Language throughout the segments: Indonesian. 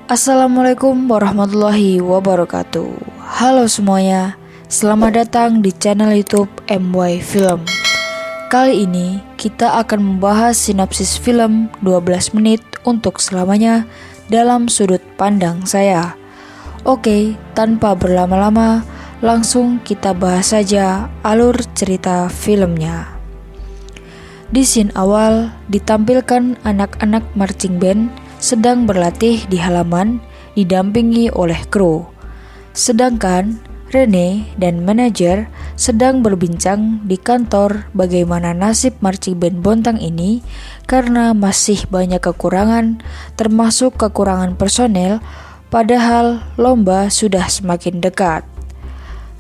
Assalamualaikum warahmatullahi wabarakatuh. Halo semuanya, selamat datang di channel YouTube MY Film. Kali ini kita akan membahas sinopsis film 12 menit untuk selamanya dalam sudut pandang saya. Oke, tanpa berlama-lama, langsung kita bahas saja alur cerita filmnya. Di scene awal ditampilkan anak-anak marching band sedang berlatih di halaman didampingi oleh kru. Sedangkan Rene dan manajer sedang berbincang di kantor bagaimana nasib marching band Bontang ini karena masih banyak kekurangan, termasuk kekurangan personel, padahal lomba sudah semakin dekat.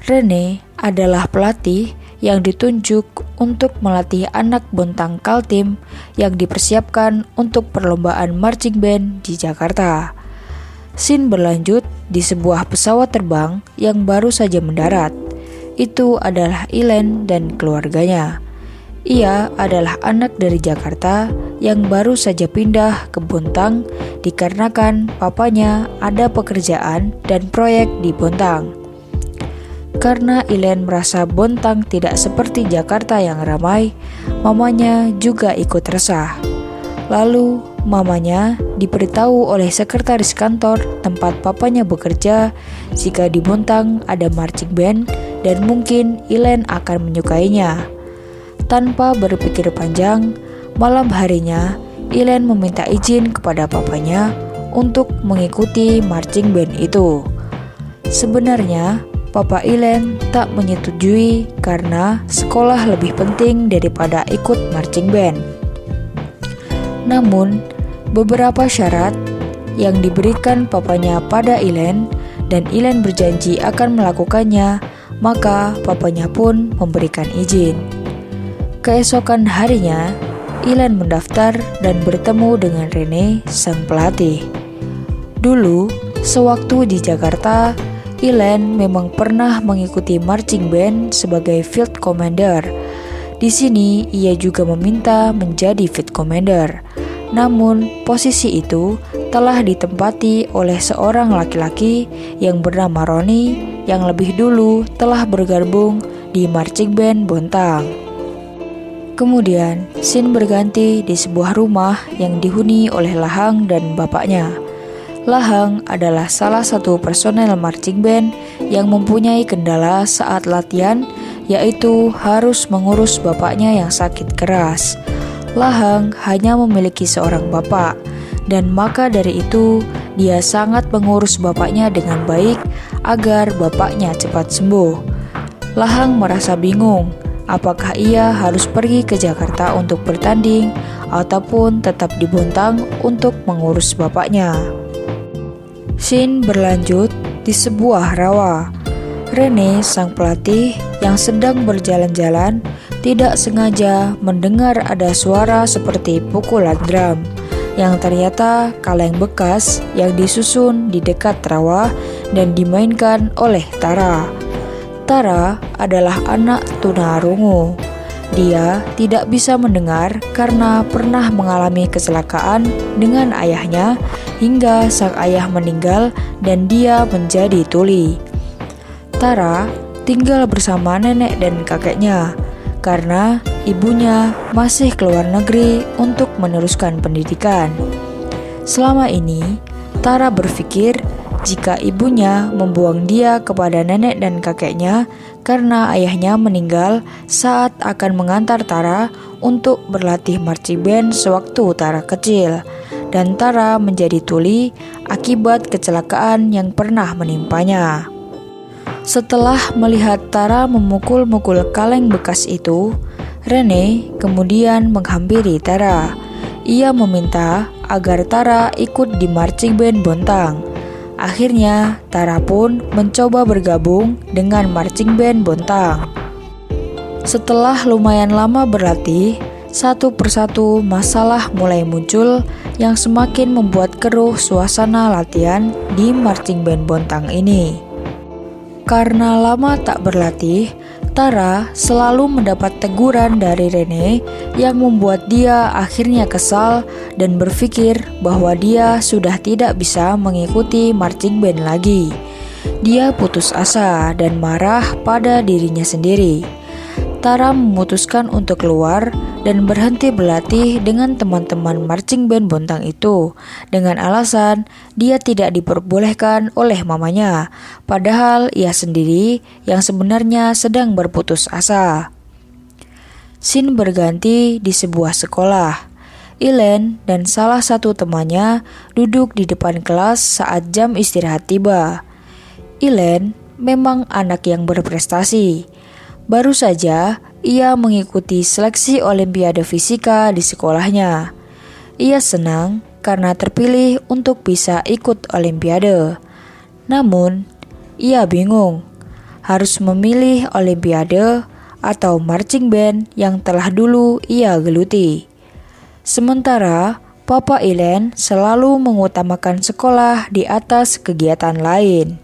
Rene adalah pelatih yang ditunjuk untuk melatih anak Bontang Kaltim yang dipersiapkan untuk perlombaan marching band di Jakarta. Scene berlanjut di sebuah pesawat terbang yang baru saja mendarat. Itu adalah Ilen dan keluarganya. Ia adalah anak dari Jakarta yang baru saja pindah ke Bontang dikarenakan papanya ada pekerjaan dan proyek di Bontang. Karena Ilen merasa Bontang tidak seperti Jakarta yang ramai, mamanya juga ikut resah. Lalu, mamanya diberitahu oleh sekretaris kantor tempat papanya bekerja jika di Bontang ada marching band dan mungkin Ilen akan menyukainya. Tanpa berpikir panjang, malam harinya Ilen meminta izin kepada papanya untuk mengikuti marching band itu. Sebenarnya, Papa Ilen tak menyetujui karena sekolah lebih penting daripada ikut marching band. Namun, beberapa syarat yang diberikan papanya pada Ilen dan Ilen berjanji akan melakukannya, maka papanya pun memberikan izin. Keesokan harinya, Ilen mendaftar dan bertemu dengan Rene, sang pelatih. Dulu, sewaktu di Jakarta, Ilen memang pernah mengikuti marching band sebagai field commander. Di sini ia juga meminta menjadi field commander. Namun posisi itu telah ditempati oleh seorang laki-laki yang bernama Roni yang lebih dulu telah bergabung di marching band Bontang. Kemudian scene berganti di sebuah rumah yang dihuni oleh Lahang dan bapaknya. Lahang adalah salah satu personel marching band yang mempunyai kendala saat latihan, yaitu harus mengurus bapaknya yang sakit keras. Lahang hanya memiliki seorang bapak, dan maka dari itu dia sangat mengurus bapaknya dengan baik agar bapaknya cepat sembuh. Lahang merasa bingung, apakah ia harus pergi ke Jakarta untuk bertanding ataupun tetap di Bontang untuk mengurus bapaknya. Scene berlanjut di sebuah rawa. Rene, sang pelatih yang sedang berjalan-jalan, tidak sengaja mendengar ada suara seperti pukulan drum, yang ternyata kaleng bekas yang disusun di dekat rawa dan dimainkan oleh Tara. Tara adalah anak tunarungu. Dia tidak bisa mendengar karena pernah mengalami kecelakaan dengan ayahnya hingga sang ayah meninggal dan dia menjadi tuli. Tara tinggal bersama nenek dan kakeknya karena ibunya masih keluar negeri untuk meneruskan pendidikan. Selama ini, Tara berpikir jika ibunya membuang dia kepada nenek dan kakeknya karena ayahnya meninggal saat akan mengantar Tara untuk berlatih marching band sewaktu Tara kecil, dan Tara menjadi tuli akibat kecelakaan yang pernah menimpanya. Setelah melihat Tara memukul-mukul kaleng bekas itu, Rene kemudian menghampiri Tara. Ia meminta agar Tara ikut di marching band Bontang. Akhirnya, Tara pun mencoba bergabung dengan marching band Bontang. Setelah lumayan lama berlatih, satu persatu masalah mulai muncul yang semakin membuat keruh suasana latihan di marching band Bontang ini. Karena lama tak berlatih, Tara selalu mendapat teguran dari Rene yang membuat dia akhirnya kesal dan berpikir bahwa dia sudah tidak bisa mengikuti marching band lagi. Dia putus asa dan marah pada dirinya sendiri. Tara memutuskan untuk keluar dan berhenti berlatih dengan teman-teman marching band Bontang itu dengan alasan dia tidak diperbolehkan oleh mamanya, padahal ia sendiri yang sebenarnya sedang berputus asa. Scene berganti di sebuah sekolah. Elaine dan salah satu temannya duduk di depan kelas saat jam istirahat tiba. Elaine memang anak yang berprestasi. Baru saja ia mengikuti seleksi Olimpiade Fisika di sekolahnya. Ia senang karena terpilih untuk bisa ikut Olimpiade. Namun, ia bingung harus memilih Olimpiade atau marching band yang telah dulu ia geluti. Sementara Papa Elaine selalu mengutamakan sekolah di atas kegiatan lain.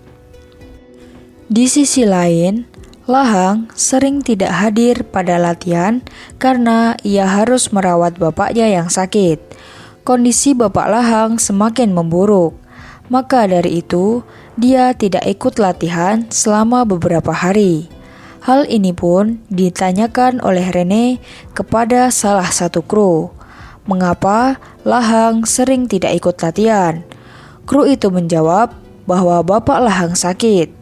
Di sisi lain, Lahang sering tidak hadir pada latihan karena ia harus merawat bapaknya yang sakit. Kondisi Bapak Lahang semakin memburuk, maka dari itu dia tidak ikut latihan selama beberapa hari. Hal ini pun ditanyakan oleh Rene kepada salah satu kru. Mengapa Lahang sering tidak ikut latihan? Kru itu menjawab bahwa Bapak Lahang sakit.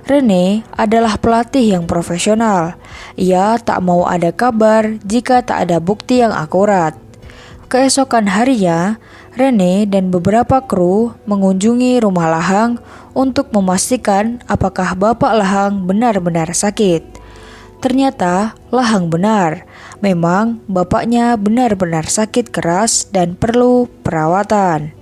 Rene adalah pelatih yang profesional. Ia tak mau ada kabar jika tak ada bukti yang akurat. Keesokan harinya, Rene dan beberapa kru mengunjungi rumah Lahang untuk memastikan apakah Bapak Lahang benar-benar sakit. Ternyata Lahang benar. Memang bapaknya benar-benar sakit keras dan perlu perawatan.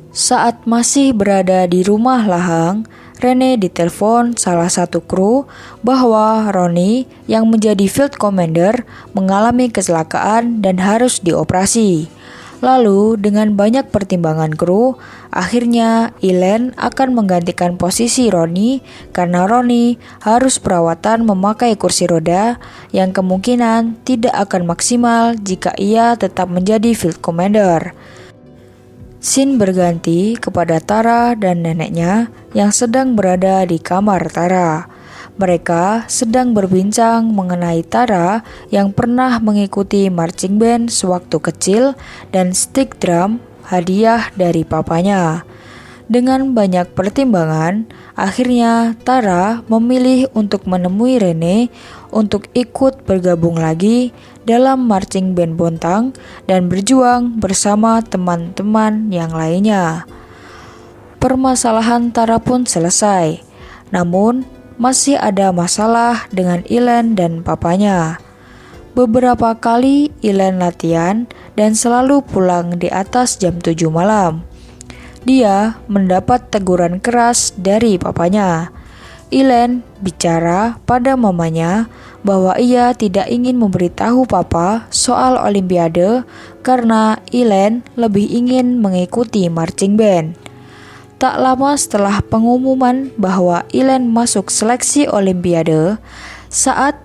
Saat masih berada di rumah Lahang, Rene ditelepon salah satu kru bahwa Ronnie yang menjadi field commander mengalami kecelakaan dan harus dioperasi. Lalu dengan banyak pertimbangan kru, akhirnya Elaine akan menggantikan posisi Ronnie karena Ronnie harus perawatan memakai kursi roda yang kemungkinan tidak akan maksimal jika ia tetap menjadi field commander. Scene berganti kepada Tara dan neneknya yang sedang berada di kamar Tara. Mereka sedang berbincang mengenai Tara yang pernah mengikuti marching band sewaktu kecil dan stick drum hadiah dari papanya. Dengan banyak pertimbangan, akhirnya Tara memilih untuk menemui Rene untuk ikut bergabung lagi dalam marching band Bontang dan berjuang bersama teman-teman yang lainnya. Permasalahan Tara pun selesai, namun masih ada masalah dengan Elaine dan papanya. Beberapa kali Elaine latihan dan selalu pulang di atas jam 7 malam. Dia mendapat teguran keras dari papanya. Elaine bicara pada mamanya bahwa ia tidak ingin memberitahu papa soal Olimpiade karena Elaine lebih ingin mengikuti marching band. Tak lama setelah pengumuman bahwa Elaine masuk seleksi Olimpiade, saat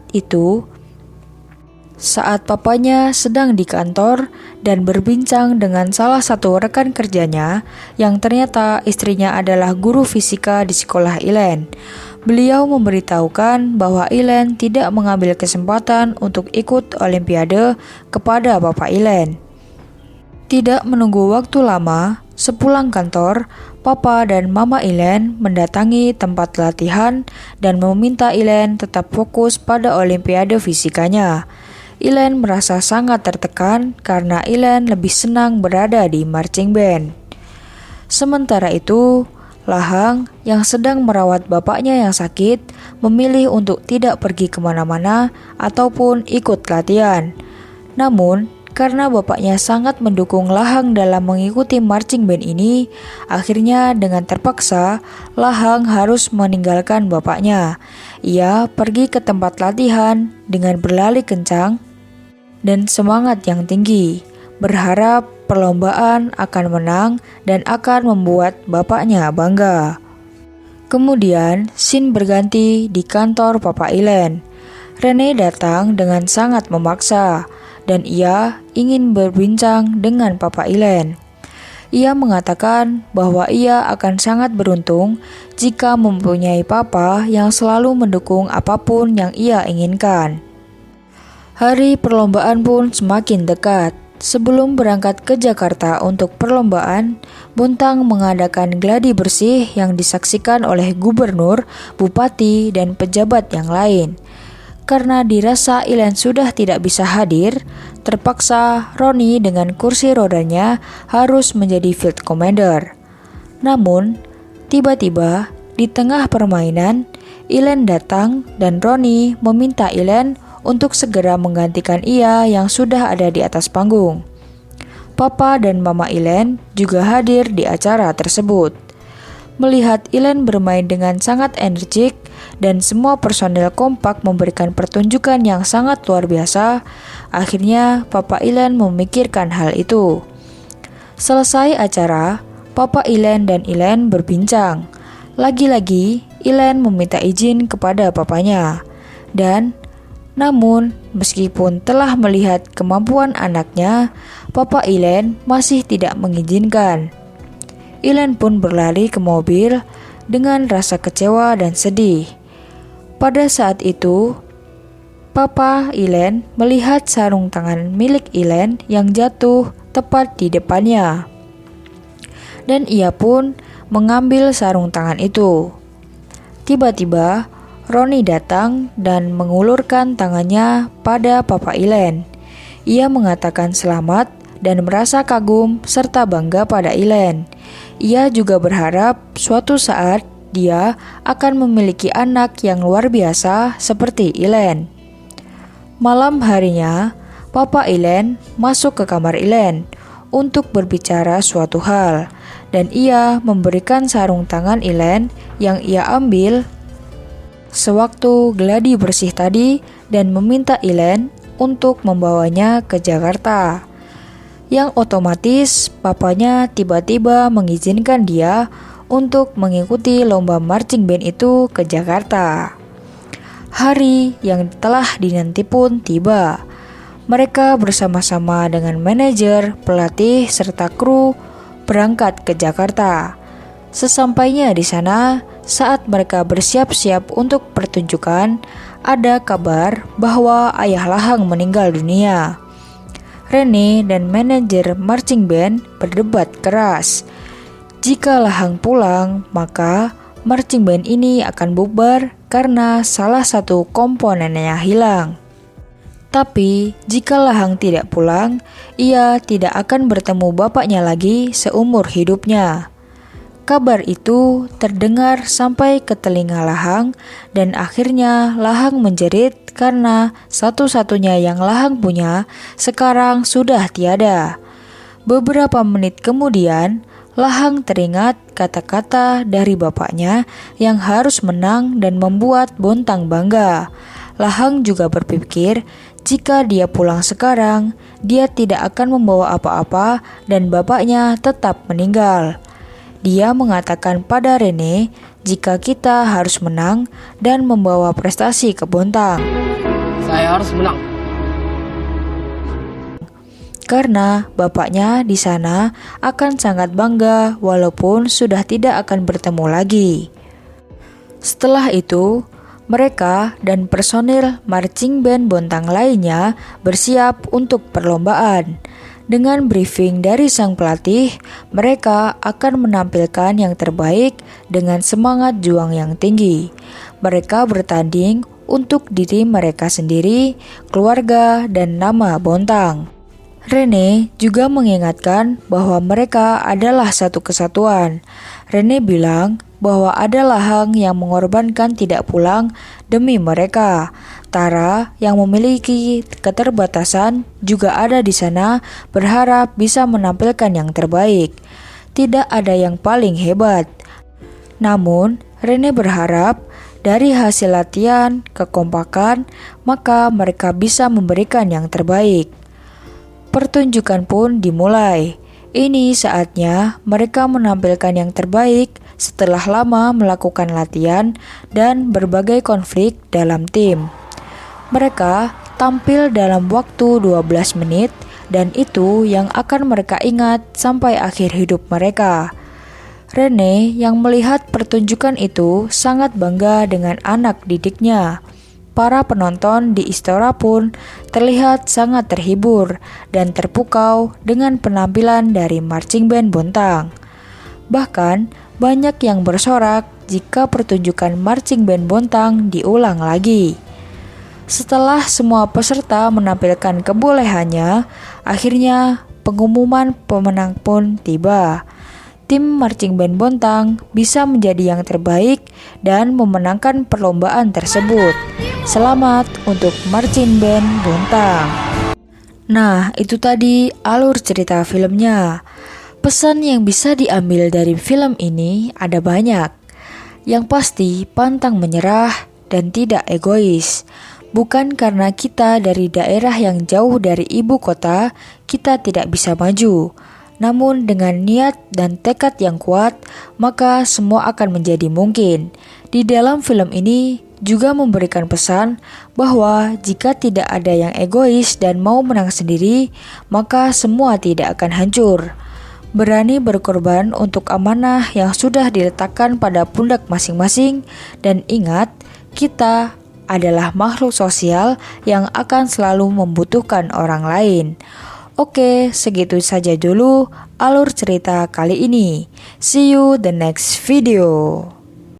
papanya sedang di kantor dan berbincang dengan salah satu rekan kerjanya yang ternyata istrinya adalah guru fisika di sekolah Elaine. Beliau memberitahukan bahwa Elaine tidak mengambil kesempatan untuk ikut Olimpiade kepada Bapak Elaine. Tidak menunggu waktu lama, sepulang kantor, Papa dan Mama Elaine mendatangi tempat latihan dan meminta Elaine tetap fokus pada Olimpiade fisikanya. Elaine merasa sangat tertekan karena Elaine lebih senang berada di marching band. Sementara itu, Lahang yang sedang merawat bapaknya yang sakit memilih untuk tidak pergi kemana-mana ataupun ikut latihan. Namun, karena bapaknya sangat mendukung Lahang dalam mengikuti marching band ini, akhirnya dengan terpaksa Lahang harus meninggalkan bapaknya. Ia pergi ke tempat latihan dengan berlari kencang dan semangat yang tinggi, berharap perlombaan akan menang dan akan membuat bapaknya bangga. Kemudian, scene berganti di kantor Papa Ilen. Rene datang dengan sangat memaksa, dan ia ingin berbincang dengan Papa Ilen. Ia mengatakan bahwa ia akan sangat beruntung jika mempunyai papa yang selalu mendukung apapun yang ia inginkan. Hari perlombaan pun semakin dekat. Sebelum berangkat ke Jakarta untuk perlombaan, Bontang mengadakan gladi bersih yang disaksikan oleh gubernur, bupati, dan pejabat yang lain. Karena dirasa Ilen sudah tidak bisa hadir, terpaksa Roni dengan kursi rodanya harus menjadi field commander. Namun, tiba-tiba di tengah permainan, Ilen datang dan Roni meminta Ilen untuk segera menggantikan ia yang sudah ada di atas panggung. Papa dan Mama Ilen juga hadir di acara tersebut. Melihat Ilen bermain dengan sangat energik dan semua personel kompak memberikan pertunjukan yang sangat luar biasa, akhirnya Papa Ilen memikirkan hal itu. Selesai acara, Papa Ilen dan Ilen berbincang. Lagi-lagi, Ilen meminta izin kepada papanya. Namun, meskipun telah melihat kemampuan anaknya, Papa Ilen masih tidak mengizinkan. Ilen pun berlari ke mobil dengan rasa kecewa dan sedih. Pada saat itu, Papa Ilen melihat sarung tangan milik Ilen yang jatuh tepat di depannya. Dan ia pun mengambil sarung tangan itu. Tiba-tiba, Roni datang dan mengulurkan tangannya pada Papa Ilen. Ia mengatakan selamat dan merasa kagum serta bangga pada Ilen. Ia juga berharap suatu saat dia akan memiliki anak yang luar biasa seperti Ilen. Malam harinya, Papa Ilen masuk ke kamar Ilen untuk berbicara suatu hal, dan ia memberikan sarung tangan Ilen yang ia ambil sewaktu gladi bersih tadi dan meminta Ilen untuk membawanya ke Jakarta. Yang otomatis papanya tiba-tiba mengizinkan dia untuk mengikuti lomba marching band itu ke Jakarta. Hari yang telah dinanti pun tiba. Mereka bersama-sama dengan manajer, pelatih, serta kru berangkat ke Jakarta. Sesampainya di sana, saat mereka bersiap-siap untuk pertunjukan, ada kabar bahwa ayah Lahang meninggal dunia. Rene dan manajer marching band berdebat keras. Jika Lahang pulang, maka marching band ini akan bubar karena salah satu komponennya hilang. Tapi, jika Lahang tidak pulang, ia tidak akan bertemu bapaknya lagi seumur hidupnya. Kabar itu terdengar sampai ke telinga Lahang, dan akhirnya Lahang menjerit karena satu-satunya yang Lahang punya sekarang sudah tiada. Beberapa menit kemudian, Lahang teringat kata-kata dari bapaknya yang harus menang dan membuat Bontang bangga. Lahang juga berpikir jika dia pulang sekarang, dia tidak akan membawa apa-apa dan bapaknya tetap meninggal. Dia mengatakan pada Rene jika kita harus menang dan membawa prestasi ke Bontang. Saya harus menang. Karena bapaknya di sana akan sangat bangga walaupun sudah tidak akan bertemu lagi. Setelah itu, mereka dan personil marching band Bontang lainnya bersiap untuk perlombaan. Dengan briefing dari sang pelatih, mereka akan menampilkan yang terbaik dengan semangat juang yang tinggi. Mereka bertanding untuk diri mereka sendiri, keluarga, dan nama Bontang. Rene juga mengingatkan bahwa mereka adalah satu kesatuan. Rene bilang bahwa ada Lahang yang mengorbankan tidak pulang demi mereka. Tara yang memiliki keterbatasan juga ada di sana berharap bisa menampilkan yang terbaik. Tidak ada yang paling hebat. Namun, Rene berharap dari hasil latihan, kekompakan, maka mereka bisa memberikan yang terbaik. Pertunjukan pun dimulai. Ini saatnya mereka menampilkan yang terbaik setelah lama melakukan latihan dan berbagai konflik dalam tim. Mereka tampil dalam waktu 12 menit dan itu yang akan mereka ingat sampai akhir hidup mereka. Rene yang melihat pertunjukan itu sangat bangga dengan anak didiknya. Para penonton di istora pun terlihat sangat terhibur dan terpukau dengan penampilan dari marching band Bontang. Bahkan banyak yang bersorak jika pertunjukan marching band Bontang diulang lagi. Setelah semua peserta menampilkan kebolehannya, akhirnya pengumuman pemenang pun tiba. Tim marching band Bontang bisa menjadi yang terbaik dan memenangkan perlombaan tersebut. Selamat untuk marching band Bontang. Nah, itu tadi alur cerita filmnya. Pesan yang bisa diambil dari film ini ada banyak. Yang pasti, pantang menyerah dan tidak egois. Bukan karena kita dari daerah yang jauh dari ibu kota, kita tidak bisa maju. Namun dengan niat dan tekad yang kuat, maka semua akan menjadi mungkin. Di dalam film ini juga memberikan pesan bahwa jika tidak ada yang egois dan mau menang sendiri, maka semua tidak akan hancur. Berani berkorban untuk amanah yang sudah diletakkan pada pundak masing-masing, dan ingat, kita adalah makhluk sosial yang akan selalu membutuhkan orang lain. Oke, segitu saja dulu alur cerita kali ini. See you the next video.